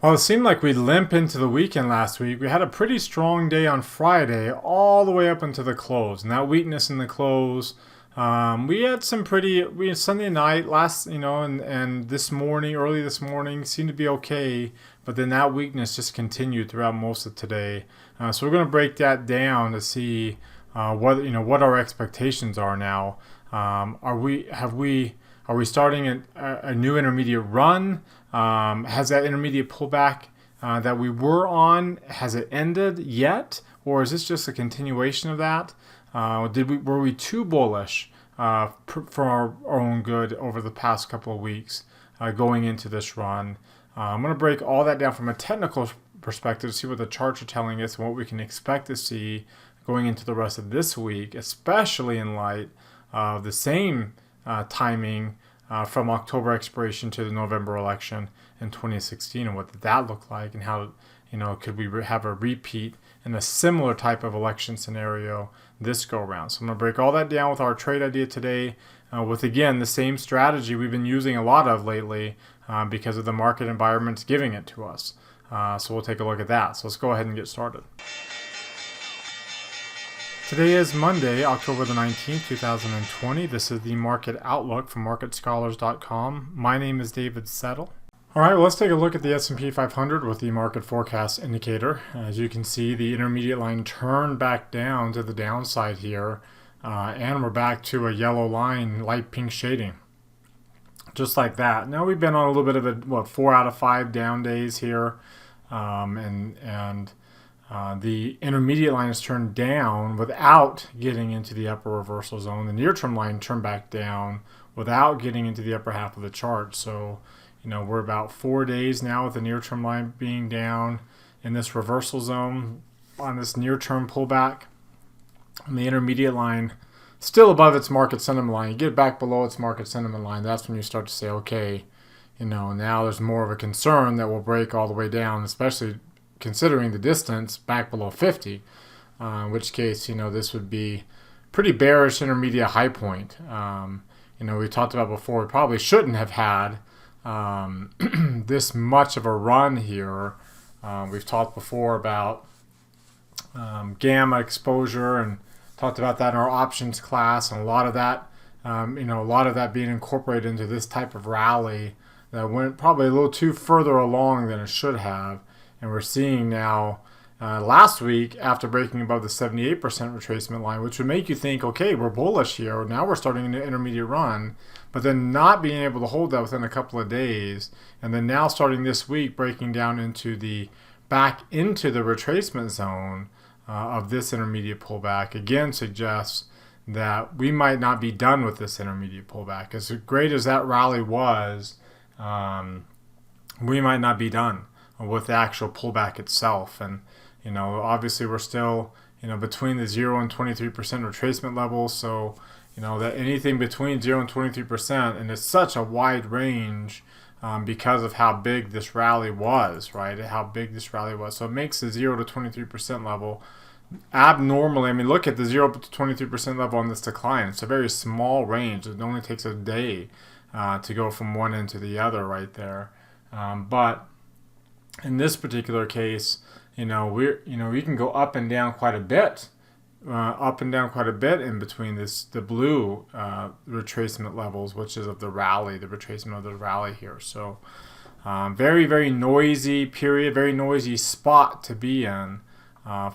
Well, it seemed like we'd limp into the weekend last week. We had a pretty strong day on Friday, all the way up into the close, and that weakness in the close. We had some pretty. We had Sunday night last, and this morning, early this morning, seemed to be okay. But then that weakness just continued throughout most of today. So we're going to break that down to see what our expectations are now. Are we starting a new intermediate run? Has that intermediate pullback that we were on, has it ended yet, or is this just a continuation of that? Were we too bullish for our own good over the past couple of weeks going into this run? I'm going to break all that down from a technical perspective to see what the charts are telling us and what we can expect to see going into the rest of this week, especially in light of the same timing from October expiration to the November election in 2016, and what did that look like, and how could we have a repeat in a similar type of election scenario this go around. So I'm going to break all that down with our trade idea today, with again the same strategy we've been using a lot of lately because of the market environment's giving it to us. So we'll take a look at that. So let's go ahead and get started. Today is Monday, October the 19th, 2020. This is the Market Outlook from MarketScholars.com. My name is David Settle. All right, well, let's take a look at the S&P 500 with the Market Forecast Indicator. As you can see, the intermediate line turned back down to the downside here, and we're back to a yellow line, light pink shading. Just like that. Now we've been on a little bit of 4 out of 5 down days here, the intermediate line is turned down without getting into the upper reversal zone. The near-term line turned back down without getting into the upper half of the chart. So, we're about 4 days now with the near-term line being down in this reversal zone on this near-term pullback. And the intermediate line still above its market sentiment line. You get back below its market sentiment line, that's when you start to say, okay, now there's more of a concern that we'll break all the way down, especially considering the distance back below 50, in which case, this would be pretty bearish intermediate high point. We talked about before, we probably shouldn't have had this much of a run here. We've talked before about gamma exposure and talked about that in our options class, and a lot of that being incorporated into this type of rally that went probably a little too further along than it should have. And we're seeing now, last week, after breaking above the 78% retracement line, which would make you think, okay, we're bullish here. Now we're starting an intermediate run, but then not being able to hold that within a couple of days. And then now starting this week, breaking down back into the retracement zone of this intermediate pullback, again suggests that we might not be done with this intermediate pullback. As great as that rally was, we might not be done with the actual pullback itself. And obviously we're still between the 0 and 23% retracement levels, so that anything between 0 and 23%, and it's such a wide range because of how big this rally was, right? How big this rally was. So it makes the 0 to 23% level abnormally. I mean, look at the 0 to 23% level on this decline. It's a very small range. It only takes a day to go from one end to the other right there. But in this particular case, we can go up and down quite a bit, in between the blue retracement levels, which is of the rally, the retracement of the rally here. So very, very noisy period, very noisy spot to be in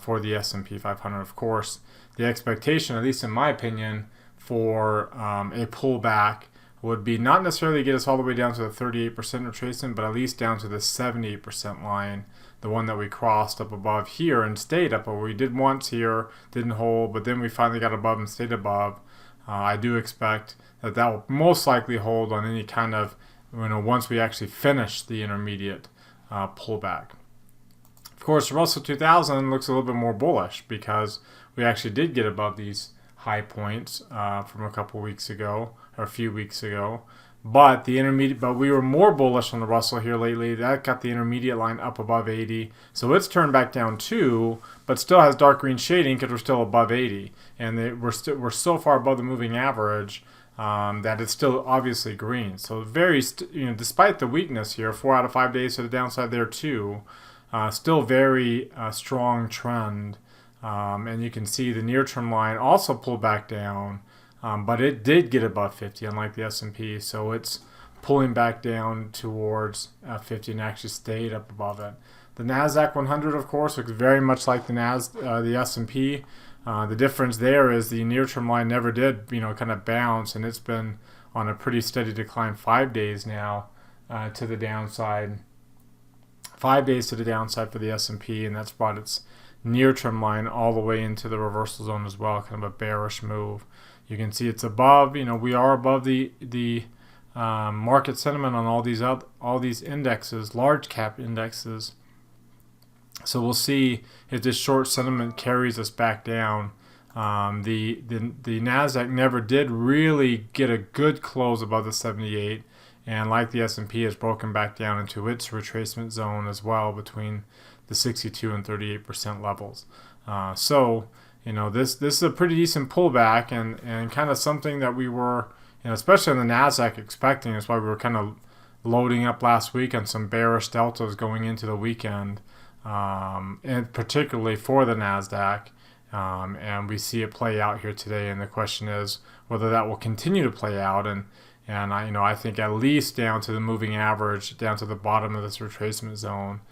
for the S&P 500. Of course, the expectation, at least in my opinion, for a pullback would be not necessarily get us all the way down to the 38% retracement, but at least down to the 78% line, the one that we crossed up above here and stayed up, or we did once here, didn't hold, but then we finally got above and stayed above. I do expect that will most likely hold on any kind of, once we actually finish the intermediate pullback. Of course, Russell 2000 looks a little bit more bullish because we actually did get above these high points from a few weeks ago, but we were more bullish on the Russell here lately. That got the intermediate line up above 80, so it's turned back down too, but still has dark green shading because we're still above 80, and we're so far above the moving average that it's still obviously green. So very, despite the weakness here, 4 out of 5 days to the downside there too. Still very strong trend. And you can see the near-term line also pulled back down, but it did get above 50, unlike the S&P. So it's pulling back down towards 50 and actually stayed up above it. The Nasdaq 100, of course, looks very much like the S&P. The difference there is the near-term line never did, kind of bounce, and it's been on a pretty steady decline 5 days now to the downside. 5 days to the downside for the S&P, and that's brought its near-term line all the way into the reversal zone as well, kind of a bearish move. You can see it's above. We are above the market sentiment on all these indexes, large cap indexes. So we'll see if this short sentiment carries us back down. The Nasdaq never did really get a good close above the 78, and like the S&P, has broken back down into its retracement zone as well between the 62 and 38% levels. So this is a pretty decent pullback, and kind of something that we were, especially on the Nasdaq, expecting. That's why we were kind of loading up last week on some bearish deltas going into the weekend, and particularly for the Nasdaq. And we see it play out here today, and the question is whether that will continue to play out. And I think at least down to the moving average, down to the bottom of this retracement zone,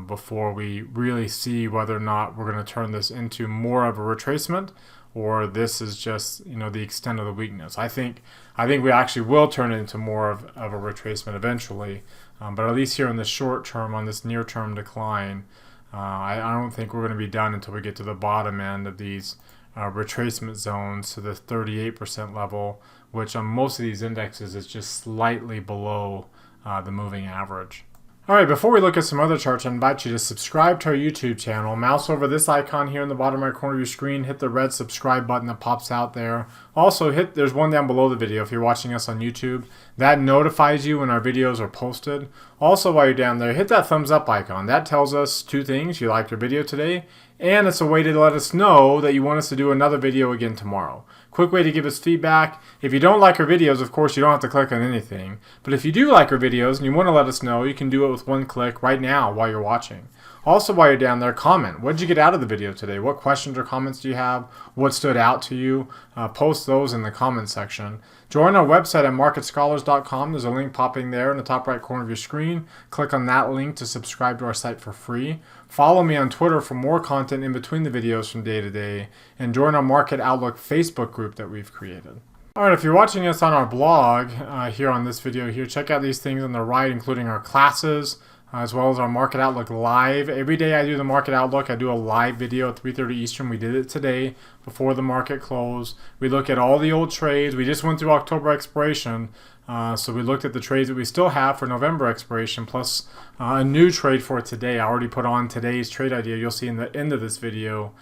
before we really see whether or not we're going to turn this into more of a retracement, or this is just the extent of the weakness. I think we actually will turn it into more of a retracement eventually, but at least here in the short term, on this near term decline, I don't think we're going to be done until we get to the bottom end of these retracement zones, to the 38% level, which on most of these indexes is just slightly below the moving average. All right, before we look at some other charts, I invite you to subscribe to our YouTube channel. Mouse over this icon here in the bottom right corner of your screen. Hit the red subscribe button that pops out there. Also, there's one down below the video if you're watching us on YouTube. That notifies you when our videos are posted. Also, while you're down there, hit that thumbs up icon. That tells us two things: you liked our video today, and it's a way to let us know that you want us to do another video again tomorrow. Quick way to give us feedback. If you don't like our videos, of course, you don't have to click on anything. But if you do like our videos and you want to let us know, you can do it with one click right now while you're watching. Also, while you're down there, comment. What did you get out of the video today? What questions or comments do you have? What stood out to you? Post those in the comment section. Join our website at marketscholars.com. There's a link popping there in the top right corner of your screen. Click on that link to subscribe to our site for free. Follow me on Twitter for more content in between the videos from day to day. And join our Market Outlook Facebook group that we've created. All right, if you're watching us on our blog here on this video here, check out these things on the right, including our classes, as well as our Market Outlook Live. Every day I do the Market Outlook. I do a live video at 3:30 Eastern. We did it today before the market closed. We look at all the old trades. We just went through October expiration, so we looked at the trades that we still have for November expiration, plus a new trade for today. I already put on today's trade idea. You'll see in the end of this video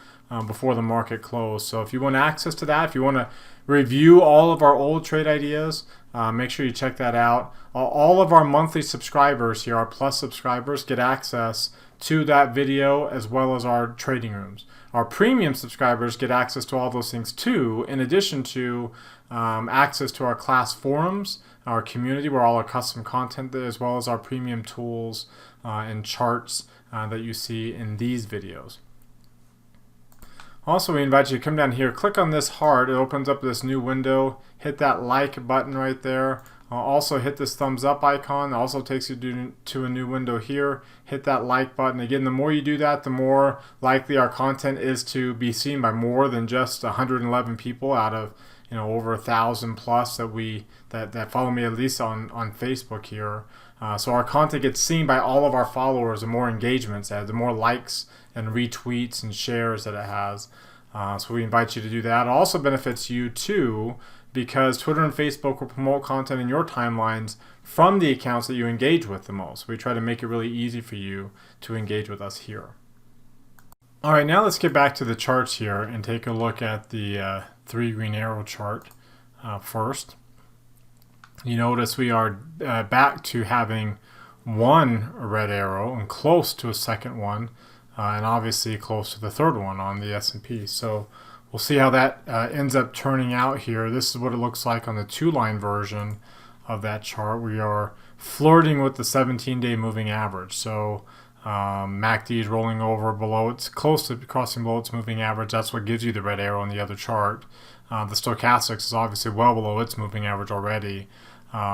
before the market closed. So if you want access to that, if you want to review all of our old trade ideas, make sure you check that out. All of our monthly subscribers here, our plus subscribers, get access to that video as well as our trading rooms. Our premium subscribers get access to all those things too, in addition to access to our class forums, our community where all our custom content there, as well as our premium tools and charts that you see in these videos. Also, we invite you to come down here, click on this heart. It opens up this new window. Hit that like button right there. Also hit this thumbs up icon. It also takes you to a new window here. Hit that like button. Again, the more you do that, the more likely our content is to be seen by more than just 111 people out of over 1,000 plus that follow me, at least on Facebook here. So our content gets seen by all of our followers. The more engagements it has, the more likes and retweets and shares that it has. So we invite you to do that. It also benefits you too, because Twitter and Facebook will promote content in your timelines from the accounts that you engage with the most. We try to make it really easy for you to engage with us here. All right, now let's get back to the charts here and take a look at the 3 green arrow chart first. You notice we are back to having one red arrow and close to a second one, and obviously close to the third one on the S&P. So we'll see how that ends up turning out here. This is what it looks like on the 2-line version of that chart. We are flirting with the 17-day moving average. So MACD is rolling over below. It's close to crossing below its moving average. That's what gives you the red arrow on the other chart. The stochastics is obviously well below its moving average already.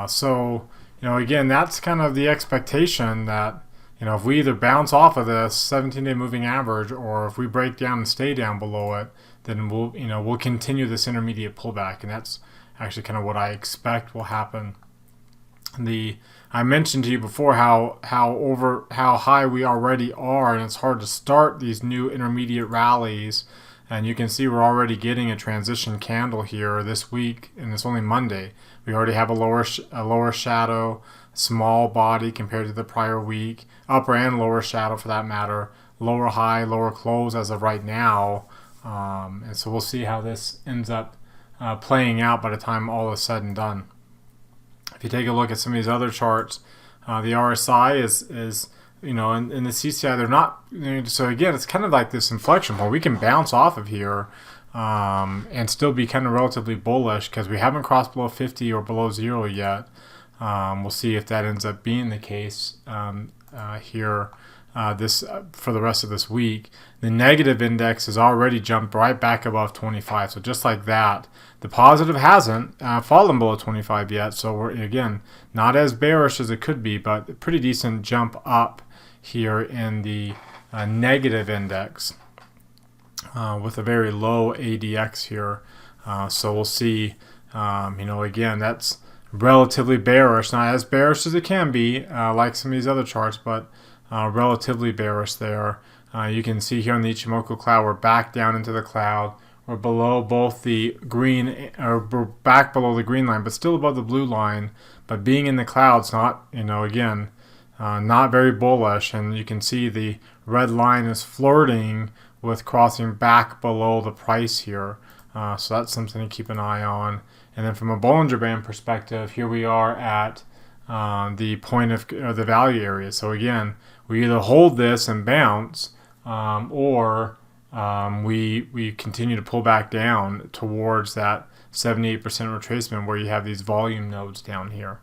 So, again, that's kind of the expectation that, if we either bounce off of this 17-day moving average or if we break down and stay down below it, then we'll continue this intermediate pullback. And that's actually kind of what I expect will happen. I mentioned to you before how high we already are, and it's hard to start these new intermediate rallies. And you can see we're already getting a transition candle here this week, and it's only Monday. We already have a lower shadow, small body compared to the prior week, upper and lower shadow for that matter, lower high, lower close as of right now. And so we'll see how this ends up playing out by the time all is said and done. If you take a look at some of these other charts, the RSI is in the CCI, they're not. So again, it's kind of like this inflection point. We can bounce off of here and still be kind of relatively bullish because we haven't crossed below 50 or below 0 yet. We'll see if that ends up being the case here for the rest of this week. The negative index has already jumped right back above 25. So just like that, the positive hasn't fallen below 25 yet. So we're, again, not as bearish as it could be, but a pretty decent jump up here in the negative index with a very low ADX here. So we'll see, again, that's relatively bearish. Not as bearish as it can be, like some of these other charts, but relatively bearish there. You can see here on the Ichimoku cloud, we're back down into the cloud. We're below both the green, or we're back below the green line, but still above the blue line. But being in the clouds, not, again, not very bullish. And you can see the red line is flirting with crossing back below the price here. So that's something to keep an eye on. And then from a Bollinger Band perspective, here we are at the point of the value area. So again, we either hold this and bounce, or we continue to pull back down towards that 78% retracement where you have these volume nodes down here.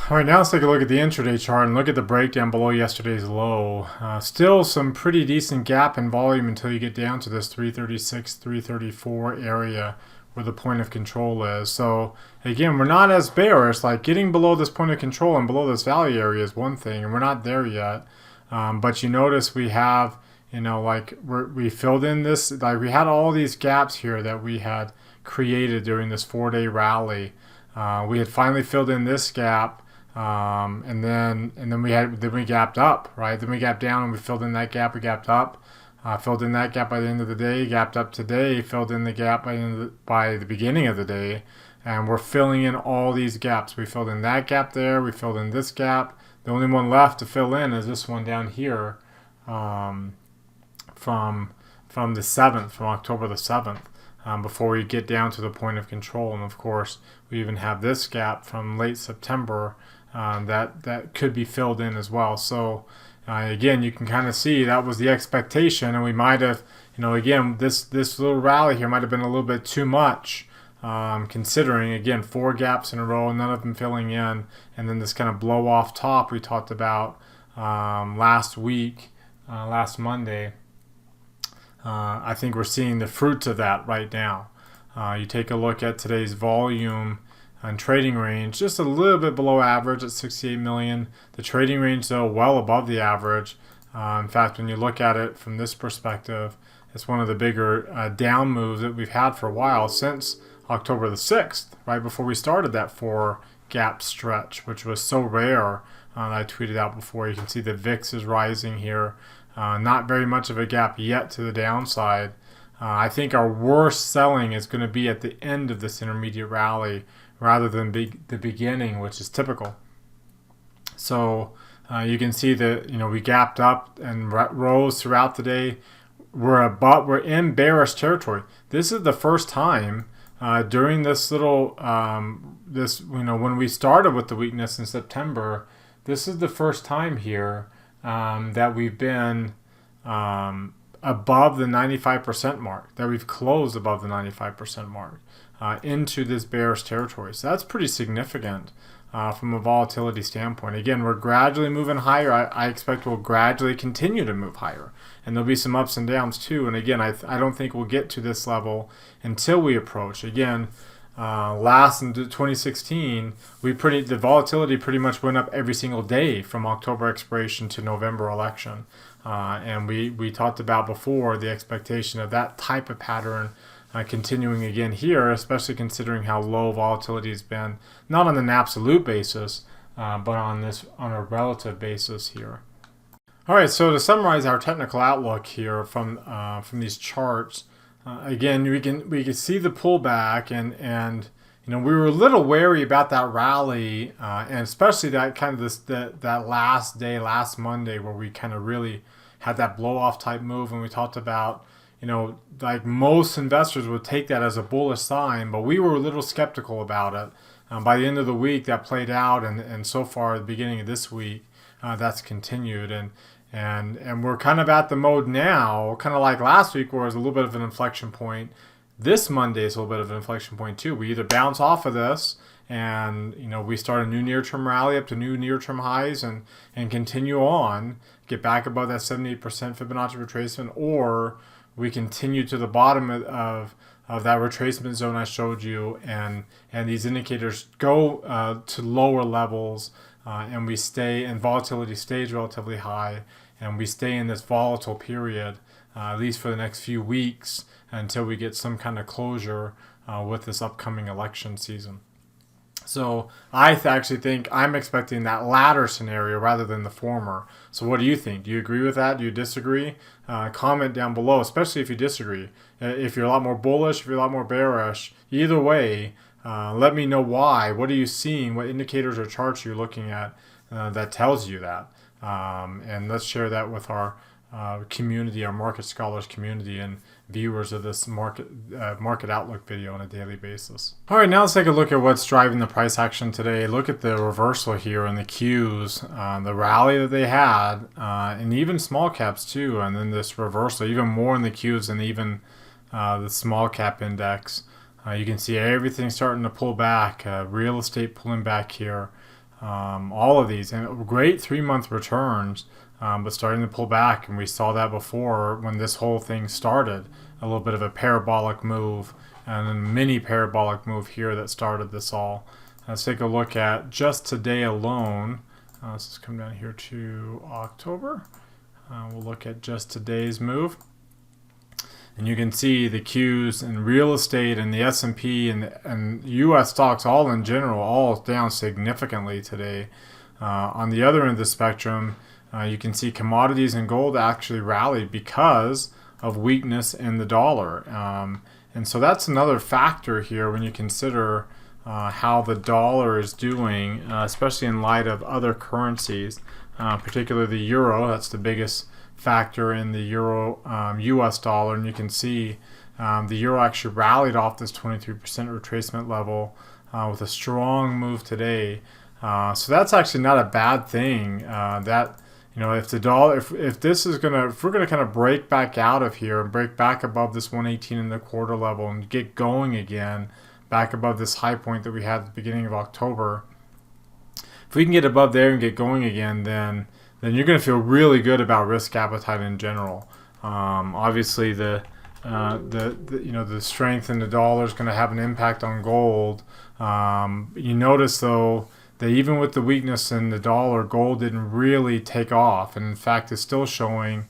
All right, now let's take a look at the intraday chart and look at the breakdown below yesterday's low. Still some pretty decent gap in volume until you get down to this 336, 334 area where the point of control is. So again, we're not as bearish. Like getting below this point of control and below this value area is one thing, and we're not there yet. But you notice we have, we filled in this, like we had all these gaps here that we had created during this 4-day rally. We had finally filled in this gap, and then we gapped up, right? Then we gapped down and we filled in that gap. We gapped up, filled in that gap by the end of the day. Gapped up today, filled in the gap by the beginning of the day, and we're filling in all these gaps. We filled in that gap there. We filled in this gap. The only one left to fill in is this one down here, from the 7th, from October the 7th. Before we get down to the point of control. And of course, we even have this gap from late September that could be filled in as well. So again, you can kind of see that was the expectation, and we might have, again, this little rally here might have been a little bit too much, considering, again, 4 gaps in a row, none of them filling in, and then this kind of blow off top we talked about last week, last Monday. I think we're seeing the fruits of that right now. You take a look at today's volume and trading range, just a little bit below average at 68 million. The trading range, though, well above the average. In fact, when you look at it from this perspective, it's one of the bigger down moves that we've had for a while since October the 6th, right before we started that 4 gap stretch, which was so rare. I tweeted out before. You can see the VIX is rising here. Not very much of a gap yet to the downside. I think our worst selling is going to be at the end of this intermediate rally rather than the beginning, which is typical. So you can see that we gapped up and rose throughout the day. We're in bearish territory. This is the first time during this little when we started with the weakness in September. This is the first time here that we've been above the 95% mark, that we've closed above the 95% mark into this bearish territory. So that's pretty significant from a volatility standpoint. Again, we're gradually moving higher. I expect we'll gradually continue to move higher. And there'll be some ups and downs too. And again, I don't think we'll get to this level until we approach. Again, last in 2016, the volatility pretty much went up every single day from October expiration to November election. And we talked about before the expectation of that type of pattern continuing again here, especially considering how low volatility has been, not on an absolute basis, but on a relative basis here. All right, so to summarize our technical outlook here from these charts, again we can see the pullback, and we were a little wary about that rally, and especially that kind of that last Monday where we kind of really had that blow off type move, and we talked about, like most investors would take that as a bullish sign, but we were a little skeptical about it. By the end of the week, that played out, and so far, at the beginning of this week, that's continued, and we're kind of at the mode now, kind of like last week, where it was a little bit of an inflection point. This Monday is a little bit of an inflection point too. We either bounce off of this, and we start a new near-term rally up to new near-term highs, and continue on, get back above that 78% Fibonacci retracement, or we continue to the bottom of that retracement zone I showed you, and these indicators go to lower levels, and we stay, and volatility stays relatively high, and we stay in this volatile period, at least for the next few weeks, until we get some kind of closure with this upcoming election season. So I actually think I'm expecting that latter scenario rather than the former. So what do you think? Do you agree with that? Do you disagree? Comment down below, especially if you disagree. If you're a lot more bullish, if you're a lot more bearish, either way, let me know why. What are you seeing? What indicators or charts you're looking at that tells you that? And let's share that with our community, our market scholars community, and viewers of this market outlook video on a daily basis. All right, now let's take a look at what's driving the price action today. Look at the reversal here in the Qs, the rally that they had, and even small caps too, and then this reversal, even more in the Qs than even the small cap index. You can see everything starting to pull back, real estate pulling back here, all of these, and great 3-month returns, but starting to pull back, and we saw that before when this whole thing started, a little bit of a parabolic move, and a mini parabolic move here that started this all. Let's take a look at just today alone. Let's just come down here to October. We'll look at just today's move. And you can see the Qs and real estate and the S&P and U.S. stocks all in general, all down significantly today. On the other end of the spectrum, you can see commodities and gold actually rallied because of weakness in the dollar. And so that's another factor here when you consider how the dollar is doing, especially in light of other currencies, particularly the euro. That's the biggest factor in the euro US dollar, and you can see the euro actually rallied off this 23% retracement level with a strong move today. So that's actually not a bad thing. That if the dollar, if we're gonna kind of break back out of here and break back above this 118.25 level and get going again, back above this high point that we had at the beginning of October, if we can get above there and get going again, then you're going to feel really good about risk appetite in general. Obviously, the strength in the dollar is going to have an impact on gold. You notice though that even with the weakness in the dollar, gold didn't really take off, and in fact, is still showing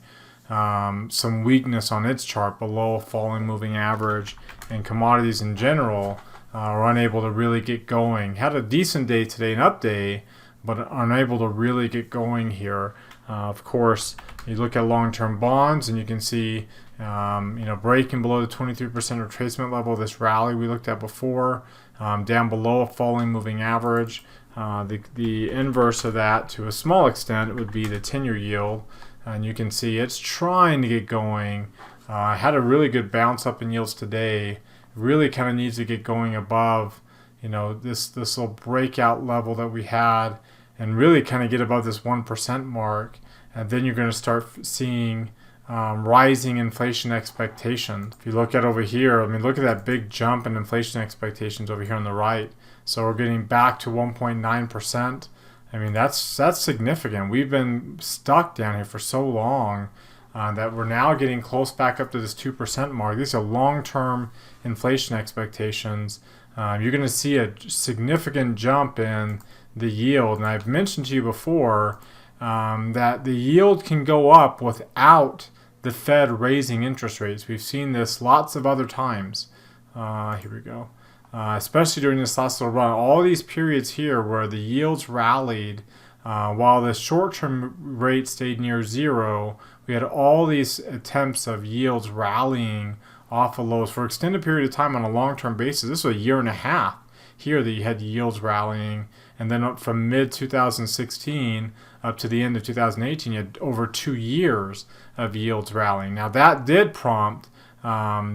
some weakness on its chart below a falling moving average. And commodities in general are unable to really get going. Had a decent day today, an up day, but unable to really get going here. Of course, you look at long-term bonds, and you can see, breaking below the 23% retracement level, this rally we looked at before, down below a falling moving average. The inverse of that, to a small extent, would be the 10-year yield, and you can see it's trying to get going. Had a really good bounce up in yields today. Really kind of needs to get going above, this little breakout level that we had, and really kind of get above this 1% mark, and then you're going to start seeing rising inflation expectations. If you look at over here, I mean, look at that big jump in inflation expectations over here on the right. So we're getting back to 1.9%. I mean, that's significant. We've been stuck down here for so long that we're now getting close back up to this 2% mark. These are long-term inflation expectations. You're going to see a significant jump in the yield. And I've mentioned to you before that the yield can go up without the Fed raising interest rates. We've seen this lots of other times. Here we go. Especially during this last little run. All these periods here where the yields rallied while the short-term rate stayed near zero, we had all these attempts of yields rallying off of lows for an extended period of time on a long-term basis. This was a year and a half here that you had yields rallying. And then up from mid-2016 up to the end of 2018, you had over 2 years of yields rallying. Now that did prompt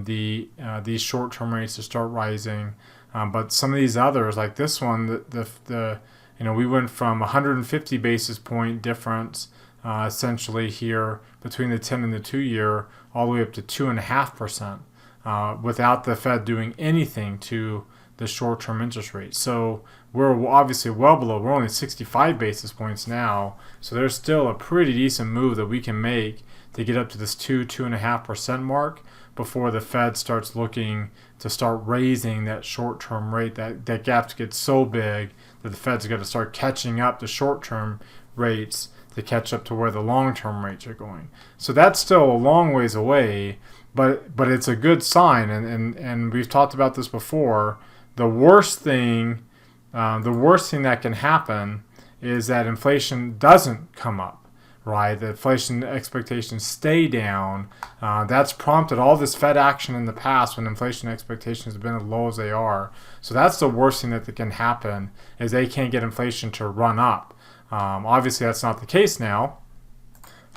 these short-term rates to start rising, but some of these others, like this one, we went from 150 basis point difference essentially here between the 10 and the 2-year, all the way up to 2.5%, without the Fed doing anything to the short-term interest rate. So we're obviously well below. We're only 65 basis points now. So there's still a pretty decent move that we can make to get up to this 2.5% mark before the Fed starts looking to start raising that short-term rate. That gap gets so big that the Fed's got to start catching up the short-term rates to catch up to where the long-term rates are going. So that's still a long ways away, but it's a good sign. And we've talked about this before. The worst thing that can happen is that inflation doesn't come up, right? The inflation expectations stay down. That's prompted all this Fed action in the past when inflation expectations have been as low as they are. So that's the worst thing that can happen, is they can't get inflation to run up. Obviously, that's not the case now.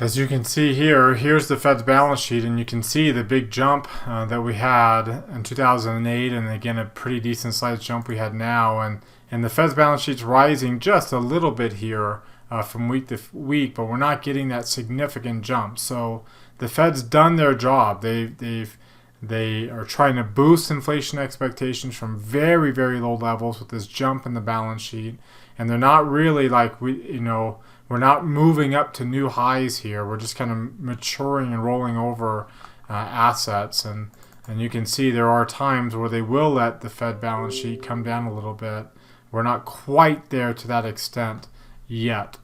As you can see here, here's the Fed's balance sheet, and you can see the big jump that we had in 2008, and again, a pretty decent sized jump we had now. And the Fed's balance sheet's rising just a little bit here from week to week, but we're not getting that significant jump. So the Fed's done their job. They are trying to boost inflation expectations from very, very low levels with this jump in the balance sheet, and they're not really we're not moving up to new highs here. We're just kind of maturing and rolling over assets. And you can see there are times where they will let the Fed balance sheet come down a little bit. We're not quite there to that extent yet.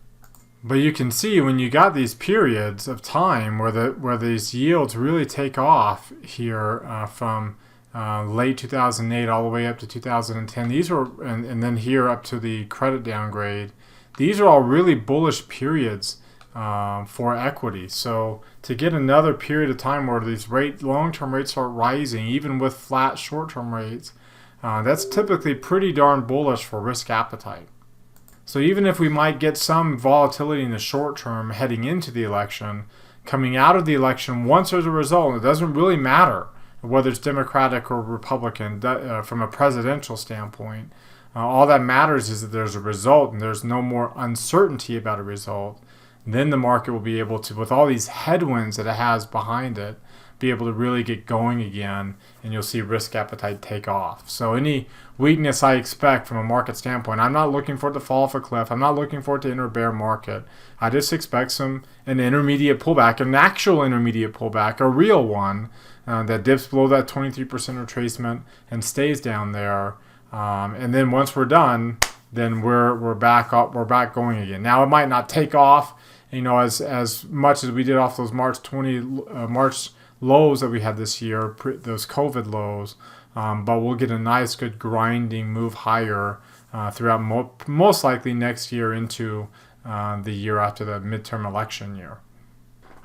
But you can see when you got these periods of time where these yields really take off here from late 2008 all the way up to 2010. These were, and then here up to the credit downgrade. These are all really bullish periods for equity. So to get another period of time where these long-term rates start rising, even with flat short-term rates, that's typically pretty darn bullish for risk appetite. So even if we might get some volatility in the short term heading into the election, coming out of the election, once there's a result, it doesn't really matter whether it's Democratic or Republican from a presidential standpoint. All that matters is that there's a result and there's no more uncertainty about a result. Then the market will be able to, with all these headwinds that it has behind it, be able to really get going again, and you'll see risk appetite take off. So any weakness I expect from a market standpoint, I'm not looking for it to fall off a cliff. I'm not looking for it to enter a bear market. I just expect an intermediate pullback, an actual intermediate pullback, a real one that dips below that 23% retracement and stays down there. And then once we're done, then we're back up. We're back going again. Now it might not take off, as much as we did off those March lows that we had this year, those COVID lows. But we'll get a nice, good grinding move higher throughout most likely next year into the year after the midterm election year.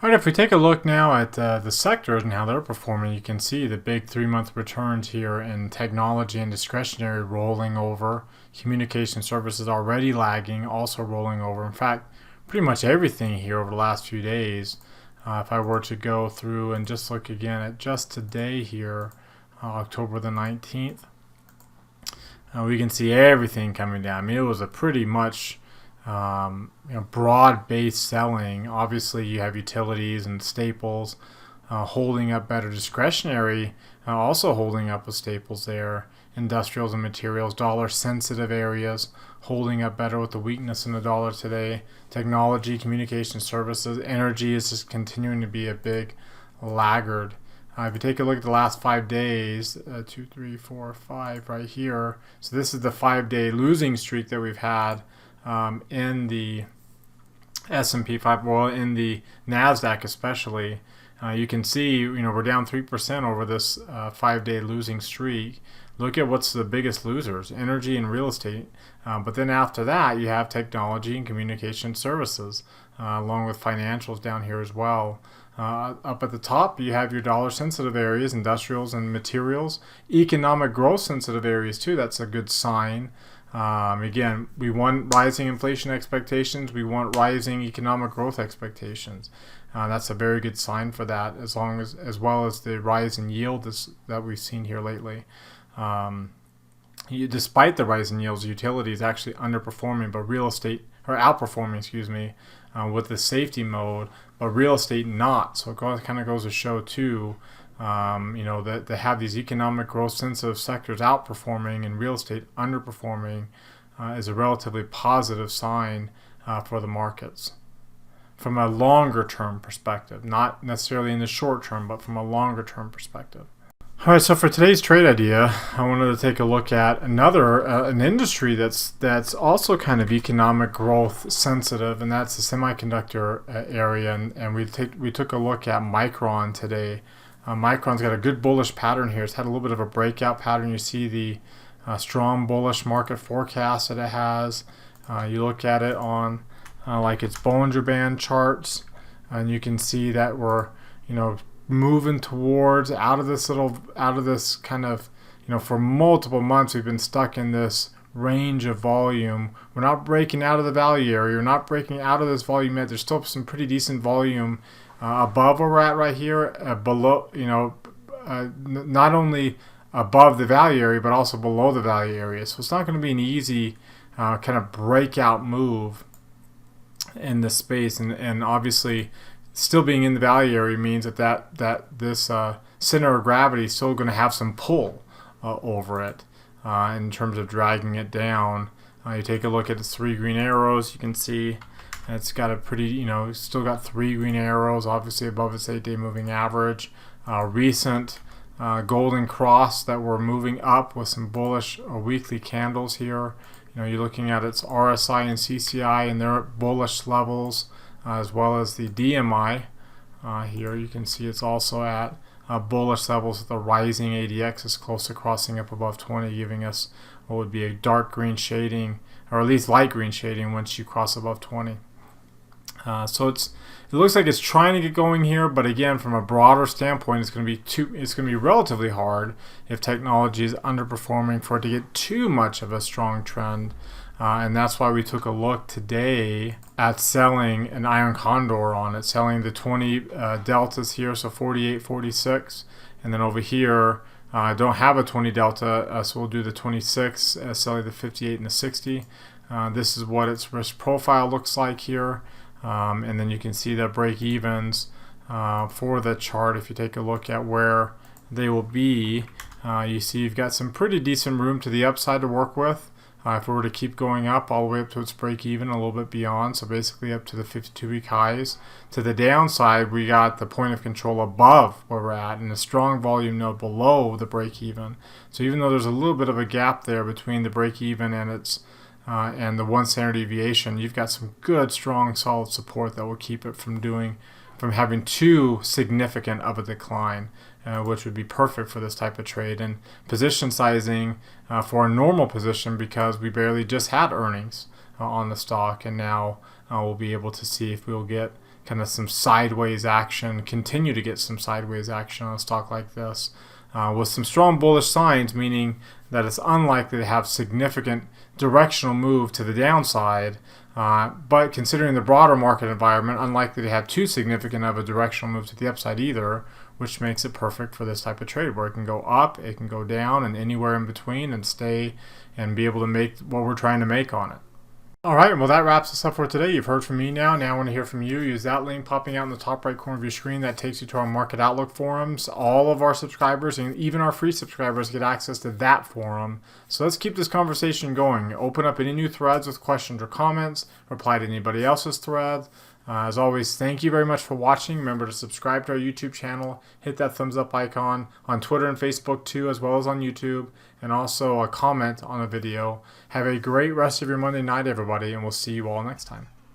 All right, if we take a look now at the sectors and how they're performing, you can see the big 3-month returns here in technology and discretionary rolling over. Communication services already lagging, also rolling over. In fact, pretty much everything here over the last few days. If I were to go through and just look again at just today here, October the 19th, we can see everything coming down. I mean, it was a pretty much broad-based selling. Obviously, you have utilities and staples holding up better. Discretionary also holding up with staples there. Industrials and materials, dollar-sensitive areas holding up better with the weakness in the dollar today. Technology, communication services, energy is just continuing to be a big laggard. If you take a look at the last 5 days, 2, 3, 4, 5 right here. So this is the 5-day losing streak that we've had in the S&P 5, well, in the NASDAQ especially. You can see, we're down 3% over this 5-day losing streak. Look at what's the biggest losers: energy and real estate. But then after that, you have technology and communication services, along with financials down here as well. Up at the top, you have your dollar-sensitive areas, industrials and materials. Economic growth-sensitive areas, too. That's a good sign. Again, we want rising inflation expectations. We want rising economic growth expectations. That's a very good sign for that, as well as the rise in yield that we've seen here lately. Despite the rise in yields, utility is actually underperforming, but real estate, or outperforming, excuse me, with the safety mode, but real estate not. So it kind of goes to show too, that they have these economic growth sensitive sectors outperforming and real estate underperforming is a relatively positive sign for the markets from a longer term perspective, not necessarily in the short term, but from a longer term perspective. All right, so for today's trade idea, I wanted to take a look at an industry that's also kind of economic growth sensitive, and that's the semiconductor area. And we took a look at Micron today. Micron's got a good bullish pattern here. It's had a little bit of a breakout pattern. You see the strong bullish market forecast that it has. You look at it on like its Bollinger Band charts, and you can see that we're moving towards out of this kind of, for multiple months we've been stuck in this range of volume. We're not breaking out of the value area. We're not breaking out of this volume yet. There's still some pretty decent volume above where we're at right here, below, not only above the value area, but also below the value area. So it's not going to be an easy kind of breakout move in this space. And obviously, still being in the value area means that this center of gravity is still going to have some pull over it in terms of dragging it down. You take a look at the 3 green arrows, you can see it's got a pretty, still got 3 green arrows, obviously above its 8-day moving average. Recent golden cross that we're moving up with some bullish weekly candles here. You're looking at its RSI and CCI and their bullish levels, as well as the DMI. Here you can see it's also at bullish levels with the rising ADX is close to crossing up above 20, giving us what would be a dark green shading, or at least light green shading once you cross above 20. So it looks like it's trying to get going here, but again, from a broader standpoint, it's going to be relatively hard if technology is underperforming for it to get too much of a strong trend. And that's why we took a look today at selling an iron condor on it, selling the 20 deltas here, so 48, 46, and then over here I don't have a 20 delta, so we'll do the 26, selling the 58 and the 60. This is what its risk profile looks like here, and then you can see the break evens for the chart. If you take a look at where they will be, you see you've got some pretty decent room to the upside to work with. If we were to keep going up all the way up to its break even, a little bit beyond, so basically up to the 52-week highs. To the downside, we got the point of control above where we're at and a strong volume node below the break even. So even though there's a little bit of a gap there between the break even and its and the 1 standard deviation, you've got some good, strong, solid support that will keep it from having too significant of a decline, which would be perfect for this type of trade. And position sizing for a normal position, because we barely just had earnings on the stock, and now we'll be able to see if we'll get kind of some sideways action, continue to get some sideways action on a stock like this, with some strong bullish signs, meaning that it's unlikely to have significant directional move to the downside, but considering the broader market environment, unlikely to have too significant of a directional move to the upside either, which makes it perfect for this type of trade where it can go up, it can go down, and anywhere in between, and stay and be able to make what we're trying to make on it. All right, well, that wraps us up for today. You've heard from me now. Now I want to hear from you. Use that link popping out in the top right corner of your screen. That takes you to our Market Outlook forums. All of our subscribers and even our free subscribers get access to that forum. So let's keep this conversation going. Open up any new threads with questions or comments. Reply to anybody else's thread. As always, thank you very much for watching. Remember to subscribe to our YouTube channel. Hit that thumbs up icon on Twitter and Facebook too, as well as on YouTube. And also a comment on a video. Have a great rest of your Monday night, everybody, and we'll see you all next time.